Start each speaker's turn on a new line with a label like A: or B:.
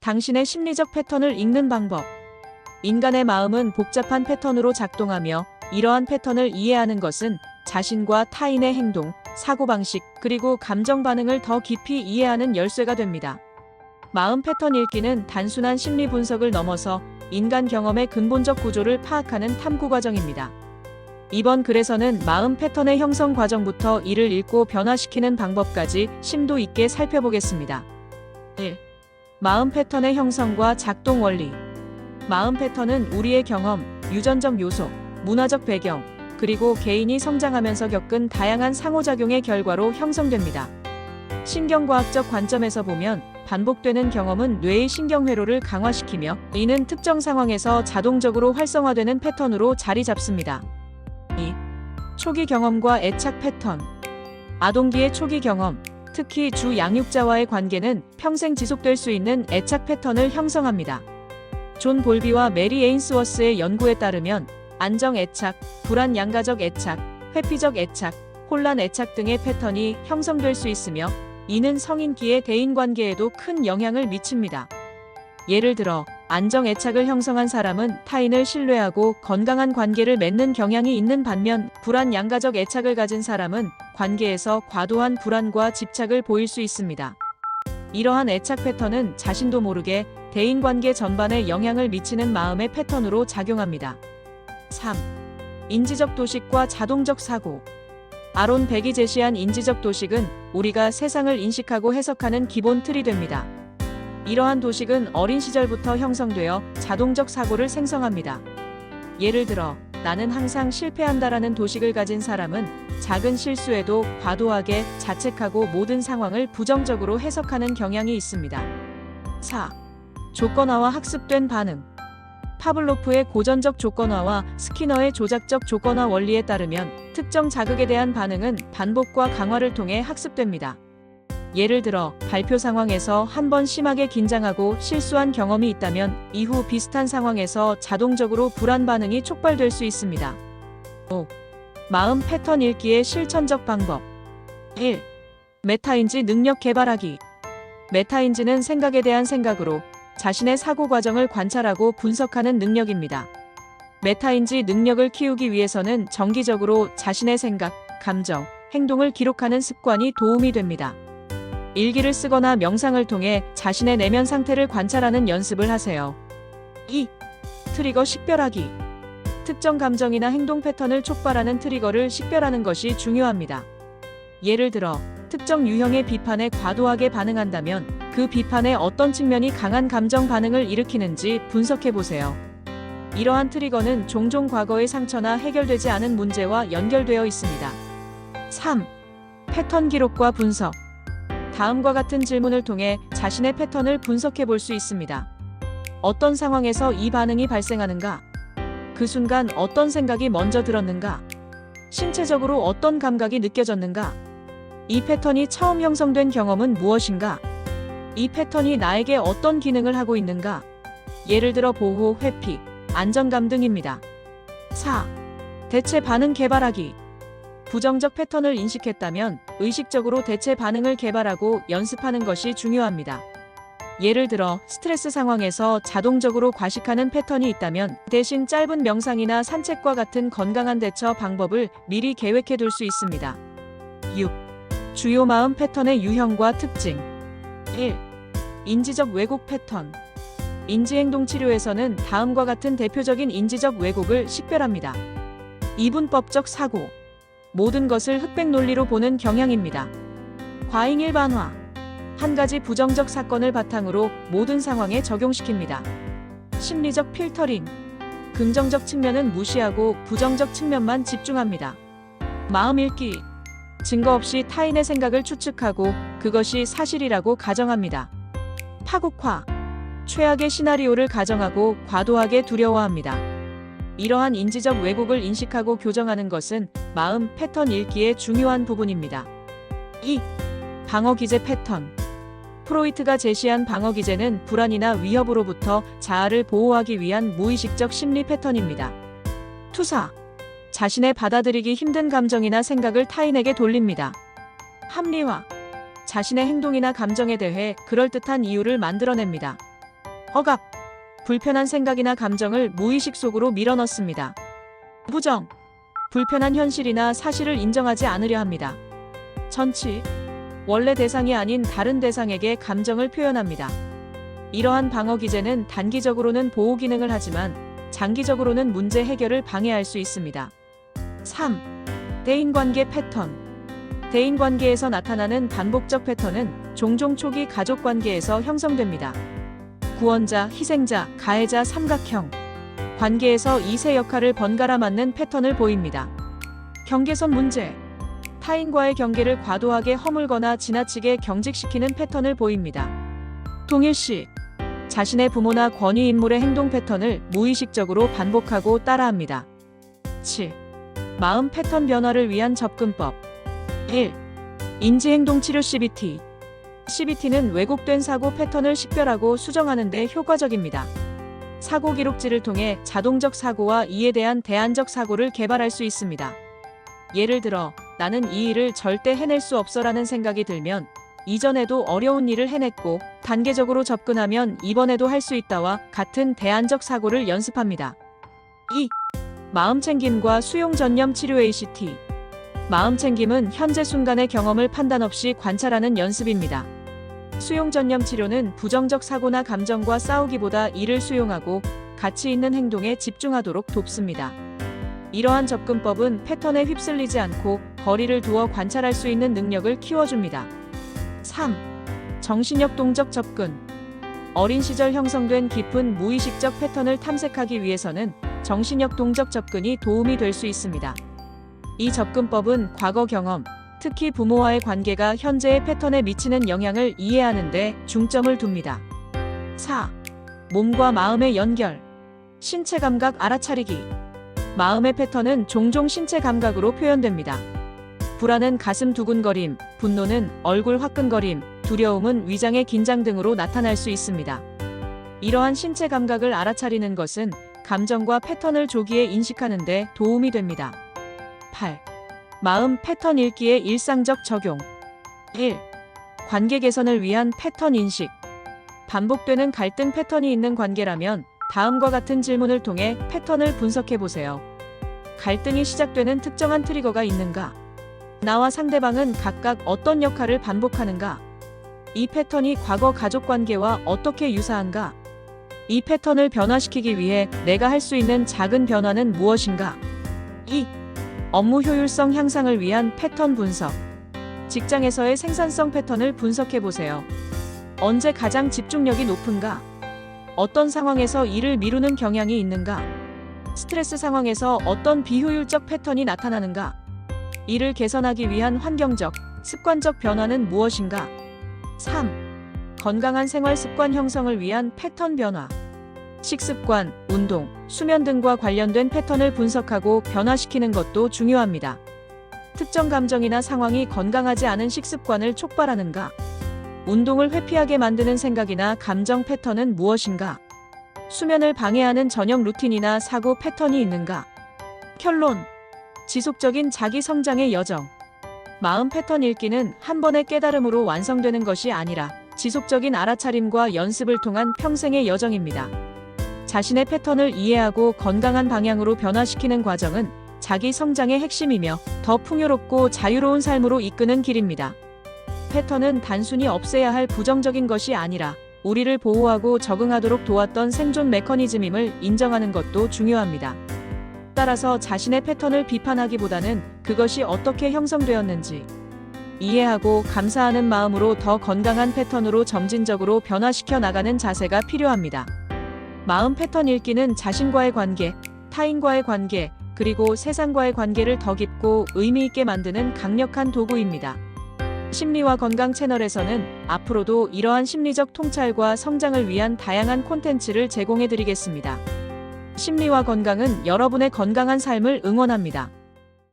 A: 당신의 심리적 패턴을 읽는 방법. 인간의 마음은 복잡한 패턴으로 작동하며 이러한 패턴을 이해하는 것은 자신과 타인의 행동, 사고방식, 그리고 감정 반응을 더 깊이 이해하는 열쇠가 됩니다. 마음 패턴 읽기는 단순한 심리 분석을 넘어서 인간 경험의 근본적 구조를 파악하는 탐구 과정입니다. 이번 글에서는 마음 패턴의 형성 과정부터 이를 읽고 변화시키는 방법까지 심도 있게 살펴보겠습니다. 1. 마음 패턴의 형성과 작동 원리. 마음 패턴은 우리의 경험, 유전적 요소, 문화적 배경, 그리고 개인이 성장하면서 겪은 다양한 상호작용의 결과로 형성됩니다. 신경과학적 관점에서 보면 반복되는 경험은 뇌의 신경회로를 강화시키며 이는 특정 상황에서 자동적으로 활성화되는 패턴으로 자리 잡습니다. 2. 초기 경험과 애착 패턴. 아동기의 초기 경험, 특히 주 양육자와의 관계는 평생 지속될 수 있는 애착 패턴을 형성합니다. 존 볼비와 메리 에인스워스의 연구에 따르면 안정 애착, 불안 양가적 애착, 회피적 애착, 혼란 애착 등의 패턴이 형성될 수 있으며 이는 성인기의 대인관계에도 큰 영향을 미칩니다. 예를 들어 안정 애착을 형성한 사람은 타인을 신뢰하고 건강한 관계를 맺는 경향이 있는 반면 불안 양가적 애착을 가진 사람은 관계에서 과도한 불안과 집착을 보일 수 있습니다. 이러한 애착 패턴은 자신도 모르게 대인관계 전반에 영향을 미치는 마음의 패턴으로 작용합니다. 3. 인지적 도식과 자동적 사고. 아론 백이 제시한 인지적 도식은 우리가 세상을 인식하고 해석하는 기본 틀이 됩니다. 이러한 도식은 어린 시절부터 형성되어 자동적 사고를 생성합니다. 예를 들어 나는 항상 실패한다라는 도식을 가진 사람은 작은 실수에도 과도하게 자책하고 모든 상황을 부정적으로 해석하는 경향이 있습니다. 4. 조건화와 학습된 반응. 파블로프의 고전적 조건화와 스키너의 조작적 조건화 원리에 따르면 특정 자극에 대한 반응은 반복과 강화를 통해 학습됩니다. 예를 들어 발표 상황에서 한 번 심하게 긴장하고 실수한 경험이 있다면 이후 비슷한 상황에서 자동적으로 불안 반응이 촉발될 수 있습니다. 5. 마음 패턴 읽기의 실천적 방법. 1. 메타인지 능력 개발하기. 메타인지는 생각에 대한 생각으로 자신의 사고 과정을 관찰하고 분석하는 능력입니다. 메타인지 능력을 키우기 위해서는 정기적으로 자신의 생각, 감정, 행동을 기록하는 습관이 도움이 됩니다. 일기를 쓰거나 명상을 통해 자신의 내면 상태를 관찰하는 연습을 하세요. 2. 트리거 식별하기. 특정 감정이나 행동 패턴을 촉발하는 트리거를 식별하는 것이 중요합니다. 예를 들어 특정 유형의 비판에 과도하게 반응한다면 그 비판의 어떤 측면이 강한 감정 반응을 일으키는지 분석해 보세요. 이러한 트리거는 종종 과거의 상처나 해결되지 않은 문제와 연결되어 있습니다. 3. 패턴 기록과 분석. 다음과 같은 질문을 통해 자신의 패턴을 분석해 볼 수 있습니다. 어떤 상황에서 이 반응이 발생하는가? 그 순간 어떤 생각이 먼저 들었는가? 신체적으로 어떤 감각이 느껴졌는가? 이 패턴이 처음 형성된 경험은 무엇인가? 이 패턴이 나에게 어떤 기능을 하고 있는가? 예를 들어 보호, 회피, 안정감 등입니다. 4. 대체 반응 개발하기. 부정적 패턴을 인식했다면 의식적으로 대체 반응을 개발하고 연습하는 것이 중요합니다. 예를 들어 스트레스 상황에서 자동적으로 과식하는 패턴이 있다면 대신 짧은 명상이나 산책과 같은 건강한 대처 방법을 미리 계획해 둘 수 있습니다. 6. 주요 마음 패턴의 유형과 특징. 1. 인지적 왜곡 패턴. 인지행동 치료에서는 다음과 같은 대표적인 인지적 왜곡을 식별합니다. 이분법적 사고. 모든 것을 흑백 논리로 보는 경향입니다. 과잉 일반화. 한 가지 부정적 사건을 바탕으로 모든 상황에 적용시킵니다. 심리적 필터링. 긍정적 측면은 무시하고 부정적 측면만 집중합니다. 마음 읽기. 증거 없이 타인의 생각을 추측하고 그것이 사실이라고 가정합니다. 파국화. 최악의 시나리오를 가정하고 과도하게 두려워합니다. 이러한 인지적 왜곡을 인식하고 교정하는 것은 마음 패턴 읽기의 중요한 부분입니다. 2. 방어 기제 패턴. 프로이트가 제시한 방어 기제는 불안이나 위협으로부터 자아를 보호하기 위한 무의식적 심리 패턴입니다. 투사. 자신의 받아들이기 힘든 감정이나 생각을 타인에게 돌립니다. 합리화. 자신의 행동이나 감정에 대해 그럴듯한 이유를 만들어냅니다. 억압, 불편한 생각이나 감정을 무의식 속으로 밀어넣습니다. 부정, 불편한 현실이나 사실을 인정하지 않으려 합니다. 전치, 원래 대상이 아닌 다른 대상에게 감정을 표현합니다. 이러한 방어 기제는 단기적으로는 보호 기능을 하지만 장기적으로는 문제 해결을 방해할 수 있습니다. 3. 대인관계 패턴. 대인관계에서 나타나는 반복적 패턴은 종종 초기 가족관계에서 형성됩니다. 구원자, 희생자, 가해자 삼각형. 관계에서 이 세 역할을 번갈아 맡는 패턴을 보입니다. 경계선 문제. 타인과의 경계를 과도하게 허물거나 지나치게 경직시키는 패턴을 보입니다. 동일시. 자신의 부모나 권위 인물의 행동 패턴을 무의식적으로 반복하고 따라합니다. 7. 마음 패턴 변화를 위한 접근법. 1. 인지행동치료 CBT. CBT는 왜곡된 사고 패턴을 식별하고 수정하는 데 효과적입니다. 사고 기록지를 통해 자동적 사고와 이에 대한 대안적 사고를 개발할 수 있습니다. 예를 들어, 나는 이 일을 절대 해낼 수 없어라는 생각이 들면 이전에도 어려운 일을 해냈고 단계적으로 접근하면 이번에도 할 수 있다와 같은 대안적 사고를 연습합니다. 2. 마음챙김과 수용전념 치료 ACT. 마음챙김은 현재 순간의 경험을 판단 없이 관찰하는 연습입니다. 수용전념 치료는 부정적 사고나 감정과 싸우기보다 이를 수용하고 가치 있는 행동에 집중하도록 돕습니다. 이러한 접근법은 패턴에 휩쓸리지 않고 거리를 두어 관찰할 수 있는 능력을 키워줍니다. 3. 정신력 동적 접근. 어린 시절 형성된 깊은 무의식적 패턴을 탐색하기 위해서는 정신력 동적 접근이 도움이 될 수 있습니다. 이 접근법은 과거 경험, 특히 부모와의 관계가 현재의 패턴에 미치는 영향을 이해하는 데 중점을 둡니다. 4. 몸과 마음의 연결. 신체 감각 알아차리기. 마음의 패턴은 종종 신체 감각으로 표현됩니다. 불안은 가슴 두근거림, 분노는 얼굴 화끈거림, 두려움은 위장의 긴장 등으로 나타날 수 있습니다. 이러한 신체 감각을 알아차리는 것은 감정과 패턴을 조기에 인식하는 데 도움이 됩니다. 8. 마음 패턴 읽기의 일상적 적용. 1. 관계 개선을 위한 패턴 인식. 반복되는 갈등 패턴이 있는 관계라면 다음과 같은 질문을 통해 패턴을 분석해 보세요. 갈등이 시작되는 특정한 트리거가 있는가? 나와 상대방은 각각 어떤 역할을 반복하는가? 이 패턴이 과거 가족 관계와 어떻게 유사한가? 이 패턴을 변화시키기 위해 내가 할 수 있는 작은 변화는 무엇인가? 2. 업무 효율성 향상을 위한 패턴 분석. 직장에서의 생산성 패턴을 분석해 보세요. 언제 가장 집중력이 높은가? 어떤 상황에서 일을 미루는 경향이 있는가? 스트레스 상황에서 어떤 비효율적 패턴이 나타나는가? 이를 개선하기 위한 환경적, 습관적 변화는 무엇인가? 3. 건강한 생활 습관 형성을 위한 패턴 변화. 식습관, 운동, 수면 등과 관련된 패턴을 분석하고 변화시키는 것도 중요합니다. 특정 감정이나 상황이 건강하지 않은 식습관을 촉발하는가? 운동을 회피하게 만드는 생각이나 감정 패턴은 무엇인가? 수면을 방해하는 저녁 루틴이나 사고 패턴이 있는가? 결론. 지속적인 자기 성장의 여정. 마음 패턴 읽기는 한 번의 깨달음으로 완성되는 것이 아니라 지속적인 알아차림과 연습을 통한 평생의 여정입니다. 자신의 패턴을 이해하고 건강한 방향으로 변화시키는 과정은 자기 성장의 핵심이며 더 풍요롭고 자유로운 삶으로 이끄는 길입니다. 패턴은 단순히 없애야 할 부정적인 것이 아니라 우리를 보호하고 적응하도록 도왔던 생존 메커니즘임을 인정하는 것도 중요합니다. 따라서 자신의 패턴을 비판하기보다는 그것이 어떻게 형성되었는지 이해하고 감사하는 마음으로 더 건강한 패턴으로 점진적으로 변화시켜 나가는 자세가 필요합니다. 마음 패턴 읽기는 자신과의 관계, 타인과의 관계, 그리고 세상과의 관계를 더 깊고 의미 있게 만드는 강력한 도구입니다. 심리와 건강 채널에서는 앞으로도 이러한 심리적 통찰과 성장을 위한 다양한 콘텐츠를 제공해 드리겠습니다. 심리와 건강은 여러분의 건강한 삶을 응원합니다.